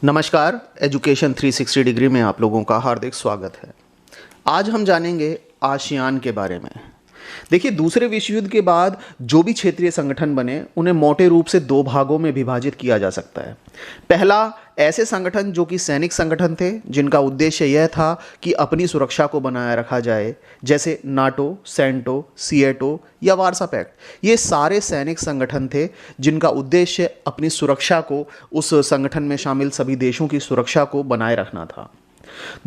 नमस्कार। Education 360 degree में आप लोगों का हार्दिक स्वागत है। आज हम जानेंगे आसियान के बारे में। देखिए, दूसरे विश्व युद्ध के बाद जो भी क्षेत्रीय संगठन बने उन्हें मोटे रूप से दो भागों में विभाजित किया जा सकता है। पहला, ऐसे संगठन जो कि सैनिक संगठन थे, जिनका उद्देश्य यह था कि अपनी सुरक्षा को बनाए रखा जाए, जैसे नाटो, सेंटो, सीएटो या वार्सा पैक्ट। ये सारे सैनिक संगठन थे जिनका उद्देश्य अपनी सुरक्षा को, उस संगठन में शामिल सभी देशों की सुरक्षा को बनाए रखना था।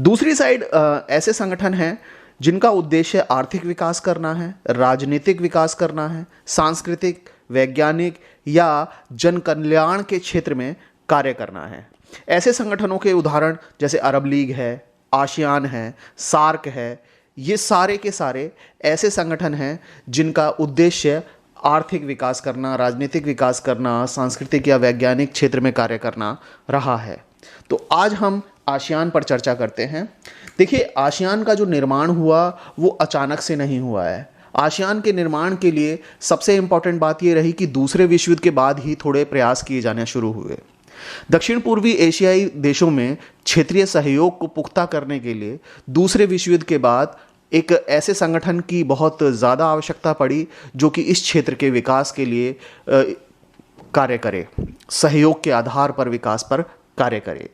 दूसरी साइड ऐसे संगठन हैं जिनका उद्देश्य आर्थिक विकास करना है, राजनीतिक विकास करना है, सांस्कृतिक, वैज्ञानिक या जन कल्याण के क्षेत्र में कार्य करना है। ऐसे संगठनों के उदाहरण जैसे अरब लीग है, आसियान है, सार्क है। ये सारे के सारे ऐसे संगठन हैं जिनका उद्देश्य आर्थिक विकास करना, राजनीतिक विकास करना, सांस्कृतिक या वैज्ञानिक क्षेत्र में कार्य करना रहा है। तो आज हम आसियान पर चर्चा करते हैं। देखिए, आसियान का जो निर्माण हुआ वो अचानक से नहीं हुआ है। आसियान के निर्माण के लिए सबसे इंपॉर्टेंट बात ये रही कि दूसरे विश्व युद्ध के बाद ही थोड़े प्रयास किए जाने शुरू हुए। दक्षिण पूर्वी एशियाई देशों में क्षेत्रीय सहयोग को पुख्ता करने के लिए दूसरे विश्व युद्ध के बाद एक ऐसे संगठन की बहुत ज़्यादा आवश्यकता पड़ी जो कि इस क्षेत्र के विकास के लिए कार्य करे, सहयोग के आधार पर विकास पर कार्य करे।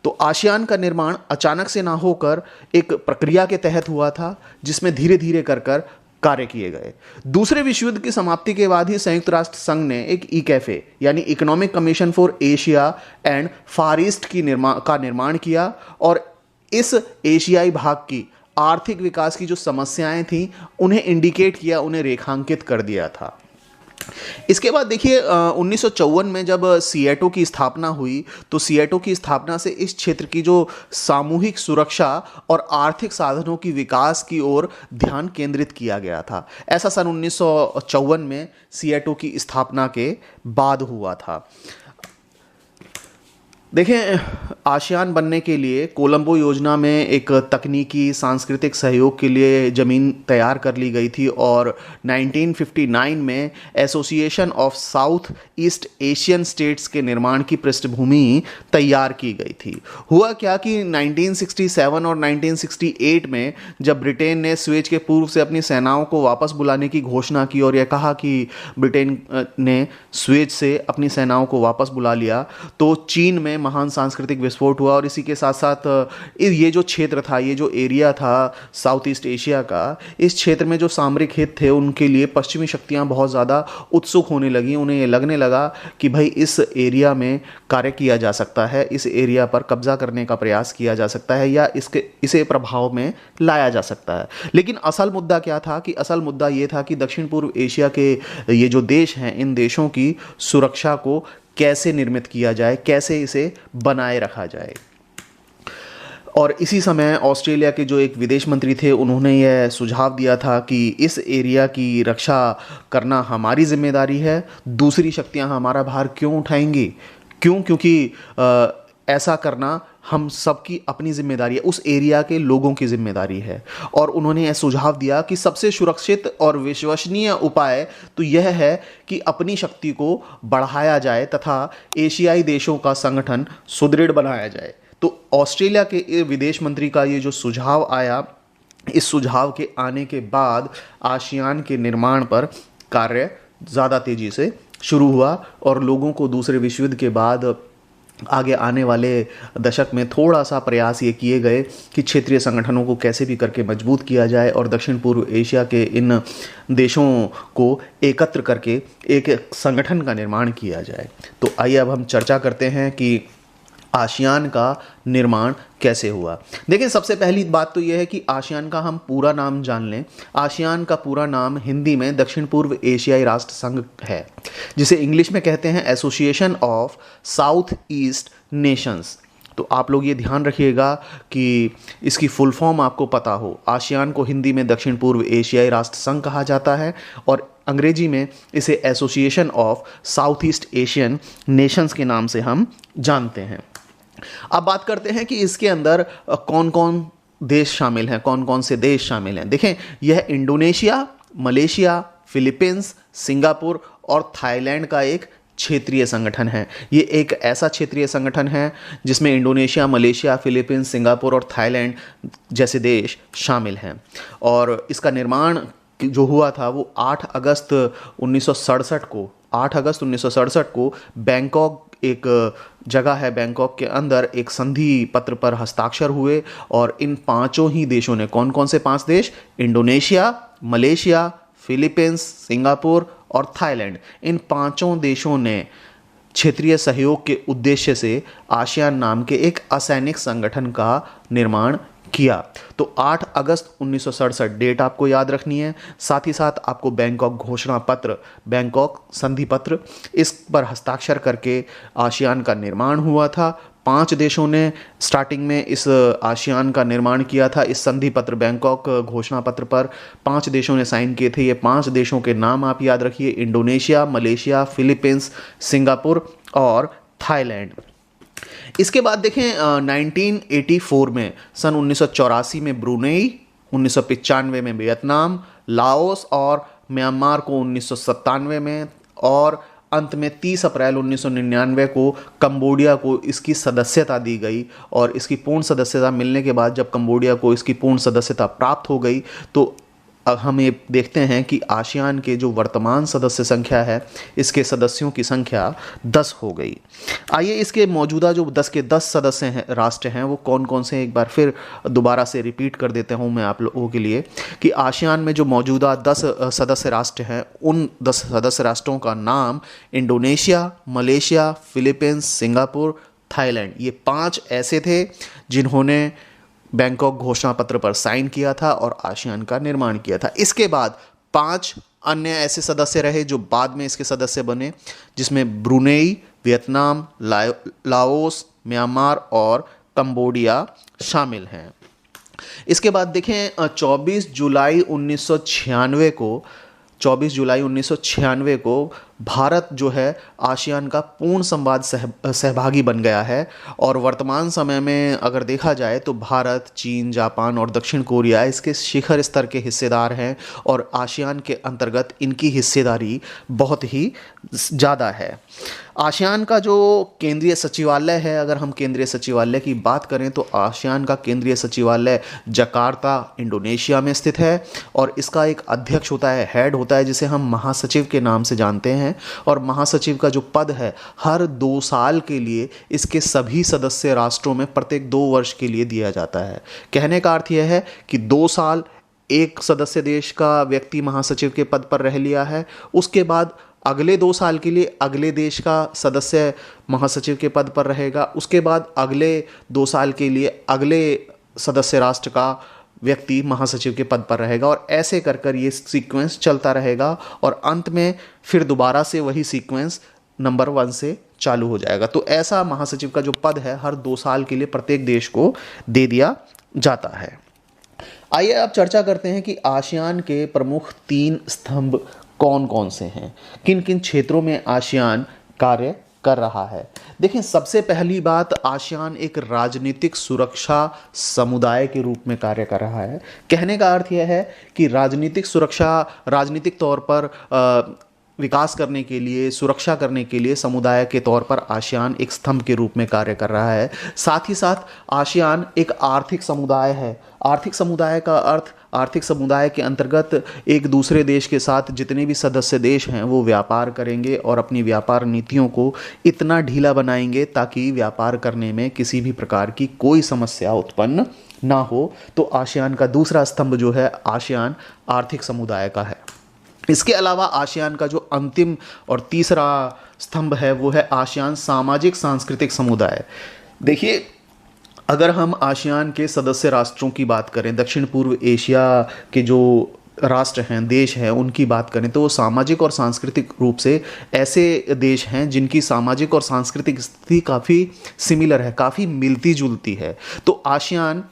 तो आसियान का निर्माण अचानक से ना होकर एक प्रक्रिया के तहत हुआ था, जिसमें धीरे धीरे कर कार्य किए गए। दूसरे विश्व युद्ध की समाप्ति के बाद ही संयुक्त राष्ट्र संघ ने एक इकैफे यानी economic commission for Asia and far east की निर्माण किया और इस एशियाई भाग की आर्थिक विकास की जो समस्याएं थीं उन्हें इंडिकेट किया, उन्हें रेखांकित कर दिया था। इसके बाद देखिए, 1954 में जब सीएटो की स्थापना हुई तो सीएटो की स्थापना से इस क्षेत्र की जो सामूहिक सुरक्षा और आर्थिक साधनों की विकास की ओर ध्यान केंद्रित किया गया था। ऐसा सन 1954 में सीएटो की स्थापना के बाद हुआ था। देखें, आसियान बनने के लिए कोलंबो योजना में एक तकनीकी सांस्कृतिक सहयोग के लिए ज़मीन तैयार कर ली गई थी और 1959 में association of south east Asian states के निर्माण की पृष्ठभूमि तैयार की गई थी। हुआ क्या कि 1967 और 1968 में जब ब्रिटेन ने स्वेज के पूर्व से अपनी सेनाओं को वापस बुलाने की घोषणा की और यह कहा कि ब्रिटेन ने स्वेज से अपनी सेनाओं को वापस बुला लिया, तो चीन में महान सांस्कृतिक विस्फोट हुआ और इसी के साथ साथ ये जो क्षेत्र था, ये जो एरिया था साउथ ईस्ट एशिया का, इस क्षेत्र में जो सामरिक हित थे उनके लिए पश्चिमी शक्तियां बहुत ज़्यादा उत्सुक होने लगी। उन्हें ये लगने लगा कि भाई इस एरिया में कार्य किया जा सकता है, इस एरिया पर कब्जा करने का प्रयास किया जा सकता है या इसे प्रभाव में लाया जा सकता है। लेकिन असल मुद्दा क्या था कि असल मुद्दा ये था कि दक्षिण पूर्व एशिया के ये जो देश हैं, इन देशों की सुरक्षा को कैसे निर्मित किया जाए, कैसे इसे बनाए रखा जाए। और इसी समय ऑस्ट्रेलिया के जो एक विदेश मंत्री थे, उन्होंने यह सुझाव दिया था कि इस एरिया की रक्षा करना हमारी जिम्मेदारी है, दूसरी शक्तियां हमारा भार क्यों उठाएंगी। क्योंकि ऐसा करना हम सबकी अपनी जिम्मेदारी है, उस एरिया के लोगों की जिम्मेदारी है। और उन्होंने यह सुझाव दिया कि सबसे सुरक्षित और विश्वसनीय उपाय तो यह है कि अपनी शक्ति को बढ़ाया जाए तथा एशियाई देशों का संगठन सुदृढ़ बनाया जाए। तो ऑस्ट्रेलिया के विदेश मंत्री का ये जो सुझाव आया, इस सुझाव के आने के बाद आसियान के निर्माण पर कार्य ज़्यादा तेज़ी से शुरू हुआ और लोगों को दूसरे विश्व युद्ध के बाद आगे आने वाले दशक में थोड़ा सा प्रयास ये किए गए कि क्षेत्रीय संगठनों को कैसे भी करके मजबूत किया जाए और दक्षिण पूर्व एशिया के इन देशों को एकत्र करके एक संगठन का निर्माण किया जाए। तो आइए अब हम चर्चा करते हैं कि आसियान का निर्माण कैसे हुआ। देखिए, सबसे पहली बात तो यह है कि आसियान का हम पूरा नाम जान लें। आसियान का पूरा नाम हिंदी में दक्षिण पूर्व एशियाई राष्ट्र संघ है, जिसे इंग्लिश में कहते हैं association of south east Nations. तो आप लोग ये ध्यान रखिएगा कि इसकी फुल फॉर्म आपको पता हो। आसियान को हिंदी में दक्षिण पूर्व एशियाई राष्ट्र संघ कहा जाता है और अंग्रेजी में इसे association of south east Asian Nations के नाम से हम जानते हैं। अब बात करते हैं कि इसके अंदर कौन कौन देश शामिल हैं, कौन कौन से देश शामिल हैं। देखें, यह इंडोनेशिया, मलेशिया, फिलीपींस, सिंगापुर और थाईलैंड का एक क्षेत्रीय संगठन है। ये एक ऐसा क्षेत्रीय संगठन है जिसमें इंडोनेशिया, मलेशिया, फिलीपींस, सिंगापुर और थाईलैंड जैसे देश शामिल हैं। और इसका निर्माण जो हुआ था वो 8 अगस्त 1967 को बैंकॉक, एक जगह है बैंकॉक के अंदर, एक संधि पत्र पर हस्ताक्षर हुए। और इन पांचों ही देशों ने, कौन कौन से 5 देश? इंडोनेशिया, मलेशिया, फिलीपींस, सिंगापुर और थाईलैंड, इन पांचों देशों ने क्षेत्रीय सहयोग के उद्देश्य से आसियान नाम के एक असैनिक संगठन का निर्माण किया। तो 8 अगस्त 1967 डेट आपको याद रखनी है। साथ ही साथ आपको बैंकॉक घोषणा पत्र, बैंकॉक संधि पत्र, इस पर हस्ताक्षर करके आसियान का निर्माण हुआ था। 5 देशों ने स्टार्टिंग में इस आसियान का निर्माण किया था। इस संधि पत्र, बैंकॉक घोषणा पत्र पर 5 देशों ने साइन किए थे। ये 5 देशों के नाम आप याद रखिए: इंडोनेशिया, मलेशिया, फिलीपींस, सिंगापुर और थाईलैंड। इसके बाद देखें 1984 में, सन 1984 में ब्रुनेई, 1995 में वियतनाम, लाओस और म्यांमार को 1997 में, और अंत में 30 अप्रैल 1999 को कंबोडिया को इसकी सदस्यता दी गई। और इसकी पूर्ण सदस्यता मिलने के बाद, जब कंबोडिया को इसकी पूर्ण सदस्यता प्राप्त हो गई, तो अब हम ये देखते हैं कि आसियान के जो वर्तमान सदस्य संख्या है, इसके सदस्यों की संख्या 10 हो गई। आइए इसके मौजूदा जो 10 के 10 सदस्य हैं, राष्ट्र हैं, वो कौन कौन से हैं, एक बार फिर दोबारा से रिपीट कर देता हूँ मैं आप लोगों के लिए कि आसियान में जो मौजूदा 10 सदस्य राष्ट्र हैं, उन 10 सदस्य राष्ट्रों का नाम Indonesia, Malaysia, Philippines, Singapore, Thailand, ये 5 ऐसे थे जिन्होंने बैंकॉक घोषणा पत्र पर साइन किया था और आसियान का निर्माण किया था। इसके बाद 5 अन्य ऐसे सदस्य रहे जो बाद में इसके सदस्य बने, जिसमें ब्रुनेई, वियतनाम, लाओस, म्यांमार और कंबोडिया शामिल हैं। इसके बाद देखें 24 जुलाई 1996 को भारत जो है आसियान का पूर्ण संवाद सहभागी बन गया है। और वर्तमान समय में अगर देखा जाए तो भारत, चीन, जापान और दक्षिण कोरिया इसके शिखर स्तर के हिस्सेदार हैं। और आसियान के अंतर्गत इनकी हिस्सेदारी बहुत ही ज़्यादा है। आसियान का जो केंद्रीय सचिवालय है, अगर हम केंद्रीय सचिवालय की बात करें तो आसियान का केंद्रीय सचिवालय जकार्ता, इंडोनेशिया में स्थित है। और इसका एक अध्यक्ष होता है, हेड होता है, जिसे हम महासचिव के नाम से जानते हैं। और महासचिव का जो पद है, हर 2 साल के लिए इसके सभी सदस्य राष्ट्रों में प्रत्येक 2 वर्ष के लिए दिया जाता है। कहने का अर्थ यह है कि 2 साल एक सदस्य देश का व्यक्ति महासचिव के पद पर रह लिया है, उसके बाद अगले 2 साल के लिए अगले देश का सदस्य महासचिव के पद पर रहेगा, उसके बाद अगले 2 साल के लिए अगले सदस्य राष्ट्र का व्यक्ति महासचिव के पद पर रहेगा। और ऐसे कर कर ये सीक्वेंस चलता रहेगा और अंत में फिर दोबारा से वही सीक्वेंस नंबर 1 से चालू हो जाएगा। तो ऐसा महासचिव का जो पद है, हर 2 साल के लिए प्रत्येक देश को दे दिया जाता है। आइए अब चर्चा करते हैं कि आसियान के प्रमुख 3 स्तंभ कौन कौन से हैं, किन किन क्षेत्रों में आसियान कार्य कर रहा है। देखिए, सबसे पहली बात, आसियान एक राजनीतिक सुरक्षा समुदाय के रूप में कार्य कर रहा है। कहने का अर्थ यह है कि राजनीतिक सुरक्षा, राजनीतिक तौर पर विकास करने के लिए, सुरक्षा करने के लिए समुदाय के तौर पर आसियान एक स्तंभ के रूप में कार्य कर रहा है। साथ ही साथ आसियान एक आर्थिक समुदाय है। आर्थिक समुदाय का अर्थ, आर्थिक समुदाय के अंतर्गत एक दूसरे देश के साथ जितने भी सदस्य देश हैं वो व्यापार करेंगे और अपनी व्यापार नीतियों को इतना ढीला बनाएंगे ताकि व्यापार करने में किसी भी प्रकार की कोई समस्या उत्पन्न ना हो। तो आसियान का दूसरा स्तंभ जो है, आसियान आर्थिक समुदाय का है। इसके अलावा आसियान का जो अंतिम और तीसरा स्तंभ है वो है आसियान सामाजिक सांस्कृतिक समुदाय। देखिए, अगर हम आसियान के सदस्य राष्ट्रों की बात करें, दक्षिण पूर्व एशिया के जो राष्ट्र हैं, देश हैं, उनकी बात करें तो वो सामाजिक और सांस्कृतिक रूप से ऐसे देश हैं जिनकी सामाजिक और सांस्कृतिक स्थिति काफ़ी सिमिलर है, काफ़ी मिलती जुलती है। तो आसियान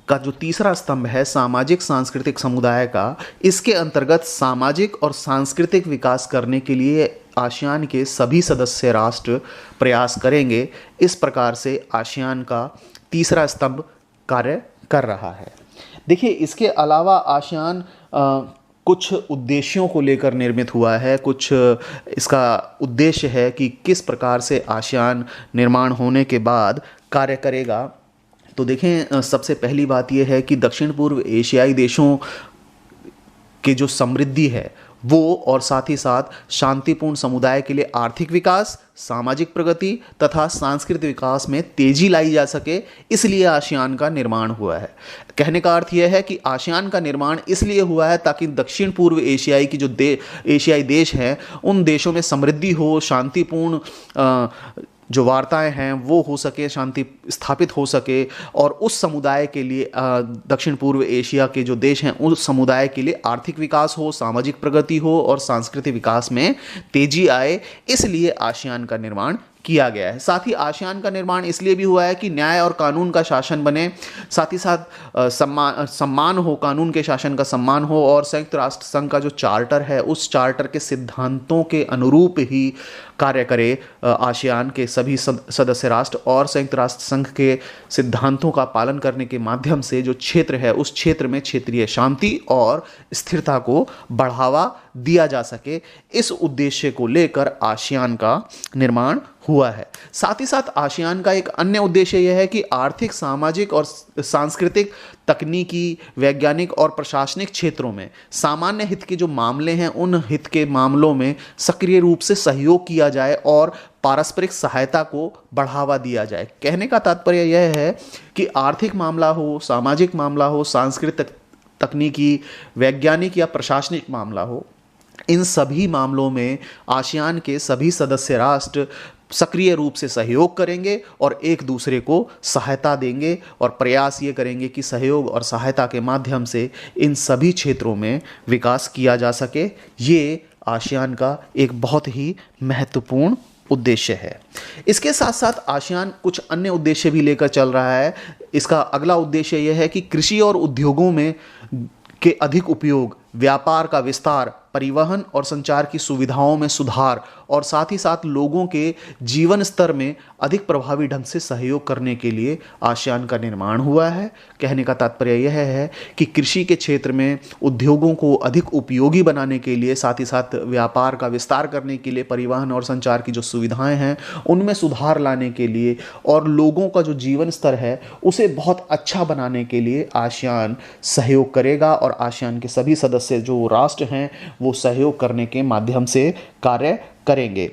का जो तीसरा स्तंभ है सामाजिक सांस्कृतिक समुदाय का, इसके अंतर्गत सामाजिक और सांस्कृतिक विकास करने के लिए आसियान के सभी सदस्य राष्ट्र प्रयास करेंगे। इस प्रकार से आसियान का तीसरा स्तंभ कार्य कर रहा है। देखिए, इसके अलावा आसियान कुछ उद्देश्यों को लेकर निर्मित हुआ है, कुछ इसका उद्देश्य है कि किस प्रकार से आसियान निर्माण होने के बाद कार्य करेगा। तो देखें, सबसे पहली बात यह है कि दक्षिण पूर्व एशियाई देशों की जो समृद्धि है वो, और साथ ही साथ शांतिपूर्ण समुदाय के लिए आर्थिक विकास, सामाजिक प्रगति तथा सांस्कृतिक विकास में तेजी लाई जा सके, इसलिए आसियान का निर्माण हुआ है। कहने का अर्थ यह है कि आसियान का निर्माण इसलिए हुआ है ताकि दक्षिण पूर्व एशियाई की जो एशियाई देश हैं उन देशों में समृद्धि हो, शांतिपूर्ण जो वार्ताएं हैं वो हो सके, शांति स्थापित हो सके, और उस समुदाय के लिए दक्षिण पूर्व एशिया के जो देश हैं उस समुदाय के लिए आर्थिक विकास हो, सामाजिक प्रगति हो और सांस्कृतिक विकास में तेजी आए, इसलिए आसियान का निर्माण किया गया है। साथ ही आसियान का निर्माण इसलिए भी हुआ है कि न्याय और कानून का शासन बने, साथ ही साथ सम्मान हो, कानून के शासन का सम्मान हो, और संयुक्त राष्ट्र संघ का जो चार्टर है उस चार्टर के सिद्धांतों के अनुरूप ही कार्य करे आसियान के सभी सदस्य राष्ट्र, और संयुक्त राष्ट्र संघ के सिद्धांतों का पालन करने के माध्यम से जो क्षेत्र है उस क्षेत्र में क्षेत्रीय शांति और स्थिरता को बढ़ावा दिया जा सके, इस उद्देश्य को लेकर आसियान का निर्माण हुआ है। साथ ही साथ आसियान का एक अन्य उद्देश्य यह है कि आर्थिक, सामाजिक और सांस्कृतिक, तकनीकी, वैज्ञानिक और प्रशासनिक क्षेत्रों में सामान्य हित के जो मामले हैं उन हित के मामलों में सक्रिय रूप से सहयोग किया जाए और पारस्परिक सहायता को बढ़ावा दिया जाए। कहने का तात्पर्य यह है कि आर्थिक मामला हो, सामाजिक मामला हो, सांस्कृतिक, तकनीकी, वैज्ञानिक या प्रशासनिक मामला हो, इन सभी मामलों में आसियान के सभी सदस्य राष्ट्र सक्रिय रूप से सहयोग करेंगे और एक दूसरे को सहायता देंगे, और प्रयास ये करेंगे कि सहयोग और सहायता के माध्यम से इन सभी क्षेत्रों में विकास किया जा सके। ये आसियान का एक बहुत ही महत्वपूर्ण उद्देश्य है। इसके साथ साथ आसियान कुछ अन्य उद्देश्य भी लेकर चल रहा है। इसका अगला उद्देश्य यह है कि कृषि और उद्योगों में के अधिक उपयोग, व्यापार का विस्तार, परिवहन और संचार की सुविधाओं में सुधार, और साथ ही साथ लोगों के जीवन स्तर में अधिक प्रभावी ढंग से सहयोग करने के लिए आसियान का निर्माण हुआ है। कहने का तात्पर्य यह है कि कृषि के क्षेत्र में उद्योगों को अधिक उपयोगी बनाने के लिए, साथ ही साथ व्यापार का विस्तार करने के लिए, परिवहन और संचार की जो सुविधाएं हैं उनमें सुधार लाने के लिए, और लोगों का जो जीवन स्तर है उसे बहुत अच्छा बनाने के लिए आसियान सहयोग करेगा, और आसियान के सभी सदस्य जो राष्ट्र हैं वो सहयोग करने के माध्यम से कार्य करेंगे।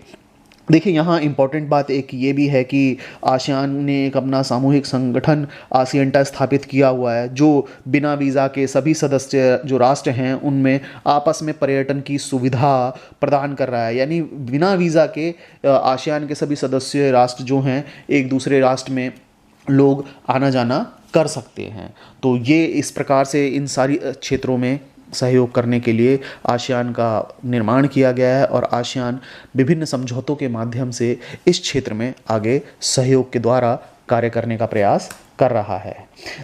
देखिए, यहाँ इम्पॉर्टेंट बात एक ये भी है कि आसियान ने एक अपना सामूहिक संगठन आसियंटा स्थापित किया हुआ है, जो बिना वीज़ा के सभी सदस्य जो राष्ट्र हैं उनमें आपस में पर्यटन की सुविधा प्रदान कर रहा है। यानी बिना वीज़ा के आसियान के सभी सदस्य राष्ट्र जो हैं एक दूसरे राष्ट्र में लोग आना जाना कर सकते हैं। तो ये इस प्रकार से इन सारी क्षेत्रों में सहयोग करने के लिए आसियान का निर्माण किया गया है, और आसियान विभिन्न समझौतों के माध्यम से इस क्षेत्र में आगे सहयोग के द्वारा कार्य करने का प्रयास कर रहा है।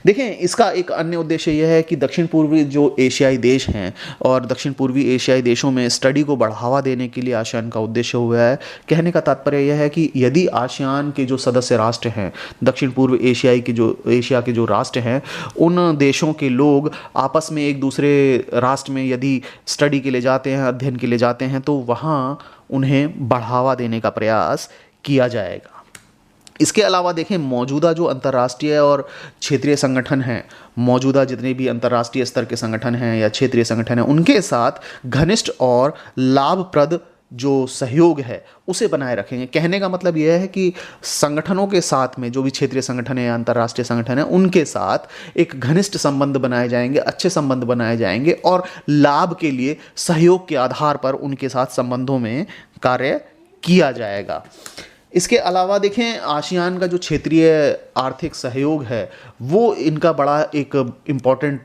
देखें, इसका एक अन्य उद्देश्य यह है कि दक्षिण पूर्वी जो एशियाई देश हैं और दक्षिण पूर्वी एशियाई देशों में स्टडी को बढ़ावा देने के लिए आसियान का उद्देश्य हुआ है। कहने का तात्पर्य यह है कि यदि आसियान के जो सदस्य राष्ट्र हैं, दक्षिण पूर्व एशिया के जो राष्ट्र हैं, उन देशों के लोग आपस में एक दूसरे राष्ट्र में यदि स्टडी के लिए जाते हैं, अध्ययन के लिए जाते हैं, तो वहाँ उन्हें बढ़ावा देने का प्रयास किया जाएगा। इसके अलावा देखें, मौजूदा जो अंतर्राष्ट्रीय और क्षेत्रीय संगठन हैं, मौजूदा जितने भी अंतर्राष्ट्रीय स्तर के संगठन हैं या क्षेत्रीय संगठन हैं, उनके साथ घनिष्ठ और लाभप्रद जो सहयोग है उसे बनाए रखेंगे। कहने का मतलब यह है कि संगठनों के साथ में जो भी क्षेत्रीय संगठन है या अंतर्राष्ट्रीय संगठन है उनके साथ एक घनिष्ठ संबंध बनाए जाएंगे, अच्छे संबंध बनाए जाएंगे, और लाभ के लिए सहयोग के आधार पर उनके साथ संबंधों में कार्य किया जाएगा। इसके अलावा देखें, आसियान का जो क्षेत्रीय आर्थिक सहयोग है वो इनका बड़ा एक इम्पॉर्टेंट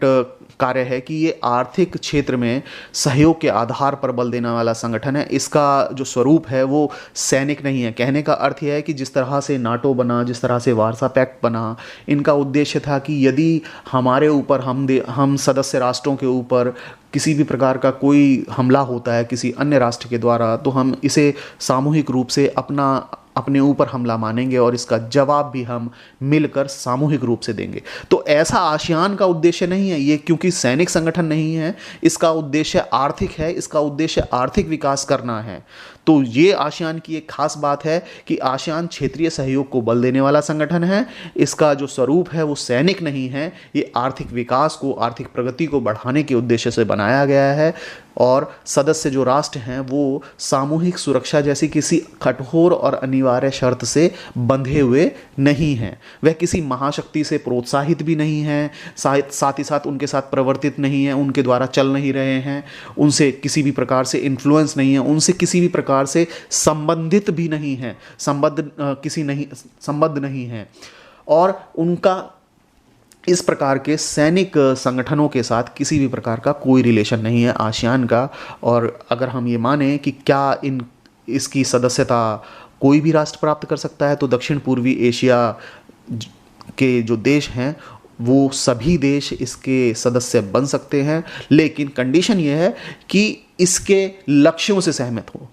कार्य है कि ये आर्थिक क्षेत्र में सहयोग के आधार पर बल देने वाला संगठन है। इसका जो स्वरूप है वो सैनिक नहीं है। कहने का अर्थ यह है कि जिस तरह से नाटो बना, जिस तरह से वार्सा पैक्ट बना, इनका उद्देश्य था कि यदि हमारे ऊपर, हम सदस्य राष्ट्रों के ऊपर किसी भी प्रकार का कोई हमला होता है किसी अन्य राष्ट्र के द्वारा, तो हम इसे सामूहिक रूप से अपना अपने ऊपर हमला मानेंगे और इसका जवाब भी हम मिलकर सामूहिक रूप से देंगे। तो ऐसा आसियान का उद्देश्य नहीं है ये, क्योंकि सैनिक संगठन नहीं है, इसका उद्देश्य आर्थिक है, इसका उद्देश्य आर्थिक विकास करना है। तो ये आसियान की एक खास बात है कि आसियान क्षेत्रीय सहयोग को बल देने वाला संगठन है। इसका जो स्वरूप है वो सैनिक नहीं है, ये आर्थिक विकास को, आर्थिक प्रगति को बढ़ाने के उद्देश्य से बनाया गया है। और सदस्य जो राष्ट्र हैं वो सामूहिक सुरक्षा जैसी किसी कठोर और अनिवार्य शर्त से बंधे हुए नहीं हैं। वह किसी महाशक्ति से प्रोत्साहित भी नहीं हैं, साथ ही साथ उनके साथ प्रवर्तित नहीं हैं, उनके द्वारा चल नहीं रहे हैं, उनसे किसी भी प्रकार से इन्फ्लुएंस नहीं है, उनसे किसी भी प्रकार से संबंधित भी नहीं है, संबद्ध नहीं है। और उनका इस प्रकार के सैनिक संगठनों के साथ किसी भी प्रकार का कोई रिलेशन नहीं है आसियान का। और अगर हम ये माने कि क्या इसकी सदस्यता कोई भी राष्ट्र प्राप्त कर सकता है, तो दक्षिण पूर्वी एशिया के जो देश हैं वो सभी देश इसके सदस्य बन सकते हैं, लेकिन कंडीशन ये है कि इसके लक्ष्यों से सहमत हो।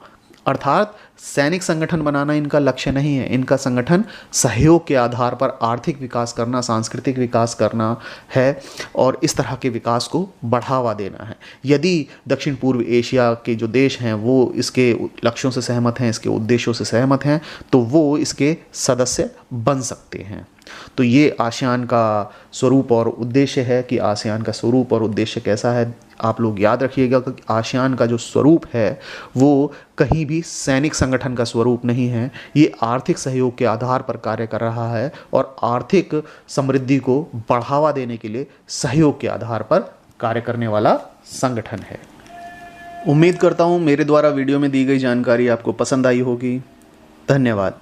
अर्थात सैनिक संगठन बनाना इनका लक्ष्य नहीं है, इनका संगठन सहयोग के आधार पर आर्थिक विकास करना, सांस्कृतिक विकास करना है और इस तरह के विकास को बढ़ावा देना है। यदि दक्षिण पूर्व एशिया के जो देश हैं वो इसके लक्ष्यों से सहमत हैं, इसके उद्देश्यों से सहमत हैं, तो वो इसके सदस्य बन सकते हैं। तो ये आसियान का स्वरूप और उद्देश्य है कि आसियान का स्वरूप और उद्देश्य कैसा है। आप लोग याद रखिएगा कि आसियान का जो स्वरूप है वो कहीं भी सैनिक संगठन का स्वरूप नहीं है, ये आर्थिक सहयोग के आधार पर कार्य कर रहा है और आर्थिक समृद्धि को बढ़ावा देने के लिए सहयोग के आधार पर कार्य करने वाला संगठन है। उम्मीद करता हूँ मेरे द्वारा वीडियो में दी गई जानकारी आपको पसंद आई होगी। धन्यवाद।